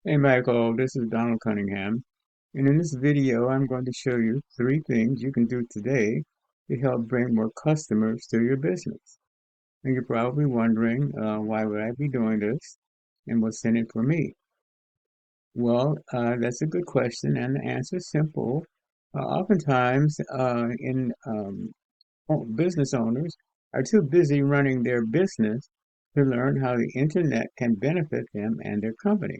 Hey Michael, this is Donald Cunningham, and in this video I'm going to show you three things you can do today to help bring more customers to your business. And you're probably wondering, why would I be doing this and what's in it for me? Well, that's a good question, and the answer is simple. Oftentimes, business owners are too busy running their business to learn how the internet can benefit them and their company.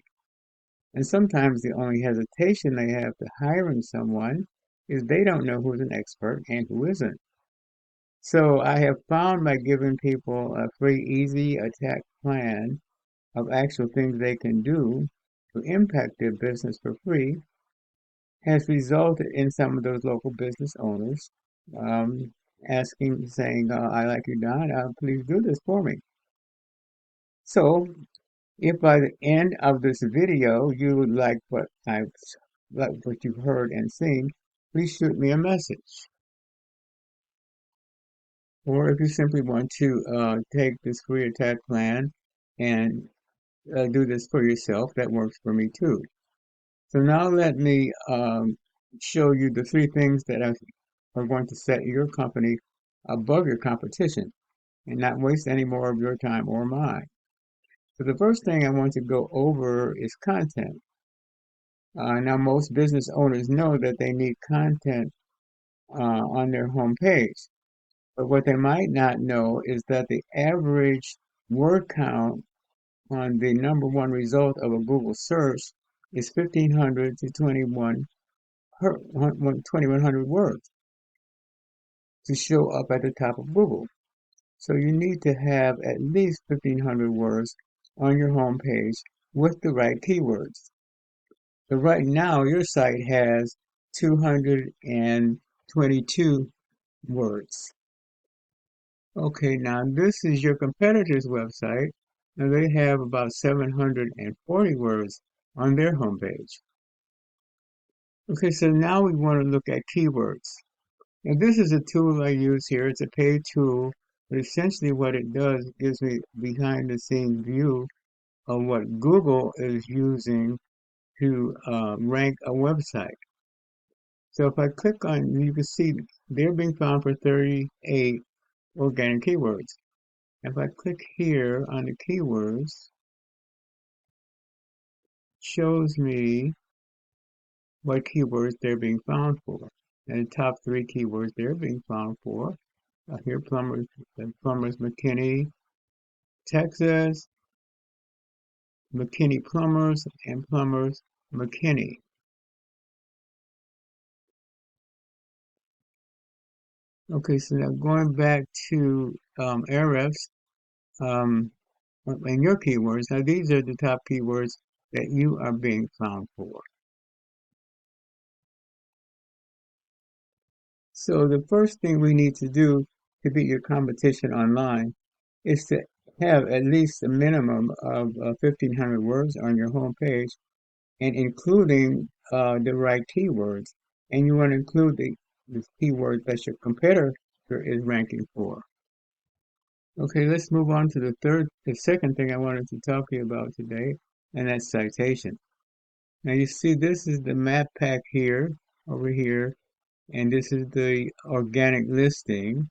And sometimes the only hesitation they have to hiring someone is they don't know who's an expert and who isn't. So I have found by giving people a free, easy attack plan of actual things they can do to impact their business for free has resulted in some of those local business owners um, saying, I like you, Don, please do this for me. So if by the end of this video you like what you've heard and seen, please shoot me a message. Or if you simply want to take this free attack plan and do this for yourself, that works for me too. So now let me show you the three things that are going to set your company above your competition and not waste any more of your time or mine. So the first thing I want to go over is content. Now, most business owners know that they need content on their homepage, but what they might not know is that the average word count on the number one result of a Google search is 1,500 to 2,100 words to show up at the top of Google. So you need to have at least 1,500 words on your homepage with the right keywords. So right now, your site has 222 words. Okay, now this is your competitor's website. Now they have about 740 words on their homepage. Okay, so now we want to look at keywords. Now this is a tool I use here. It's a paid tool, but essentially what it does, it gives me behind the scenes view of what Google is using to rank a website. So if I click on, you can see they're being found for 38 organic keywords. If I click here on the keywords, shows me what keywords they're being found for. And the top three keywords they're being found for here, plumbers McKinney, Texas, McKinney plumbers, and plumbers McKinney. Okay, so now going back to Ahrefs, um, and your keywords. Now these are the top keywords that you are being found for. So the first thing we need to do to beat your competition online is to have at least a minimum of 1,500 words on your homepage and including the right keywords. And you want to include the keywords that your competitor is ranking for. Okay, let's move on to the second thing I wanted to talk to you about today, and that's citation. Now you see this is the map pack here, over here, and this is the organic listing.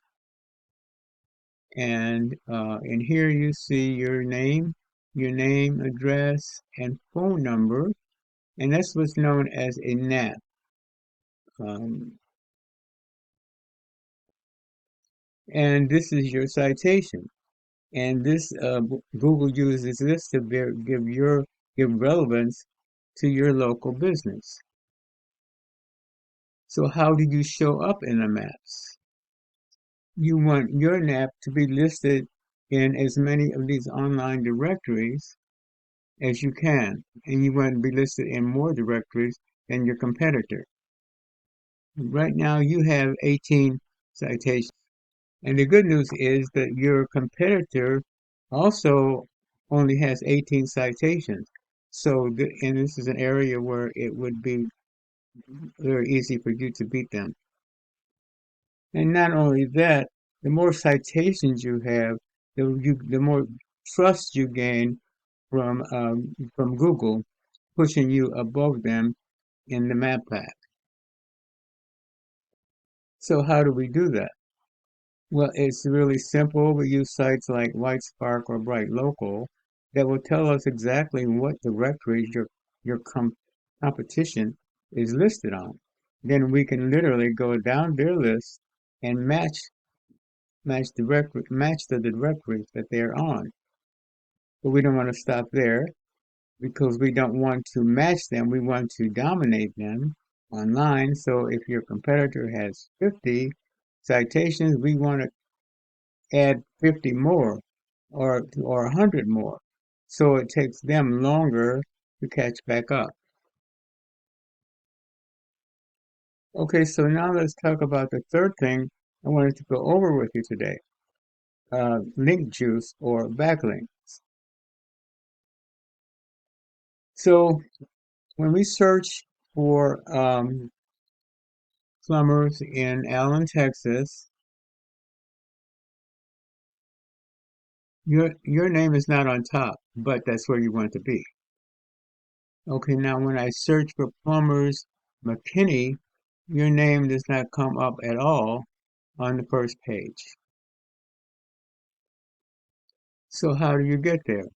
And in here you see your name, address, and phone number, and that's what's known as a NAP. Um, and this is your citation. And this Google uses this to give relevance to your local business. So how do you show up in the maps? You want your NAP to be listed in as many of these online directories as you can, and you want to be listed in more directories than your competitor. Right now, you have 18 citations, and the good news is that your competitor also only has 18 citations. So, and this is an area where it would be very easy for you to beat them. And not only that, the more citations you have, the more trust you gain from Google, pushing you above them in the map pack. So how do we do that? Well, it's really simple. We use sites like WhiteSpark or Bright Local that will tell us exactly what directories your competition is listed on. Then we can literally go down their list and match the directories that they're on. But we don't want to stop there because we don't want to match them. We want to dominate them online. So if your competitor has 50 citations, we want to add 50 more or 100 more. So it takes them longer to catch back up. Okay, so now let's talk about the third thing I wanted to go over with you today, link juice or backlinks. So when we search for plumbers in Allen, Texas, your name is not on top, but that's where you want to be. Okay, now when I search for plumbers McKinney, your name does not come up at all on the first page. So how do you get there?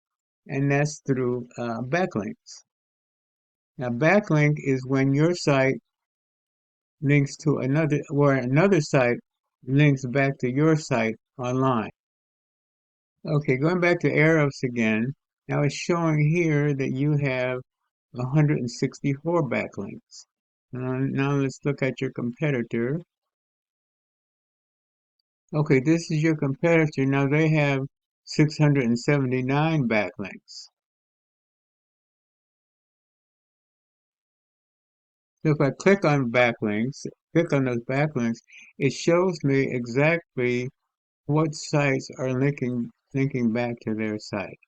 And that's through backlinks. Now, backlink is when your site links to another, where another site links back to your site online. Okay, going back to Arabs again. Now it's showing here that you have 164 backlinks. Now let's look at your competitor. Okay, this is your competitor. Now they have 679 backlinks. So if I click on those backlinks, it shows me exactly what sites are linking back to their site.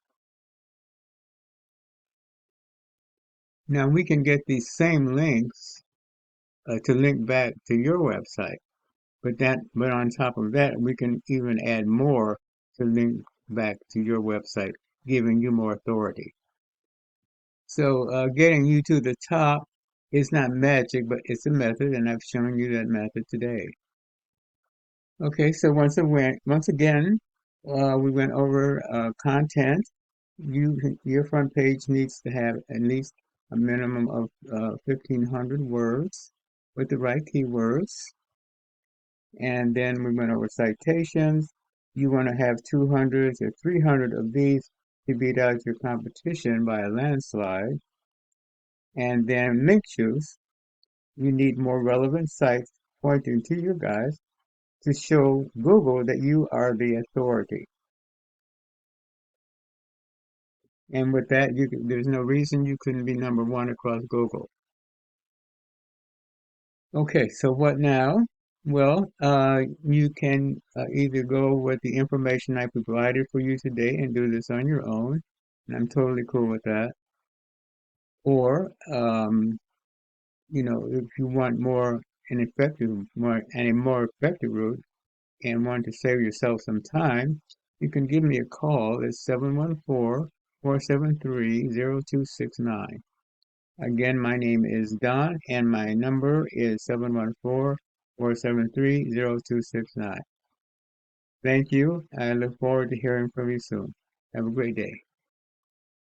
Now we can get these same links to link back to your website, but on top of that, we can even add more to link back to your website, giving you more authority. So getting you to the top is not magic, but it's a method, and I've shown you that method today. Okay, so once again, we went over content. Your front page needs to have at least a minimum of 1,500 words with the right keywords. And then we went over citations. You want to have 200 or 300 of these to beat out your competition by a landslide. And then link juice. You need more relevant sites pointing to you guys to show Google that you are the authority. And with that, there's no reason you couldn't be number one across Google. Okay, so what now? Well, you can either go with the information I provided for you today and do this on your own, and I'm totally cool with that. Or, if you want a more effective route and want to save yourself some time, you can give me a call at 714-473-0269. Again, my name is Don, and my number is 714-473-0269. Thank you. I look forward to hearing from you soon. Have a great day.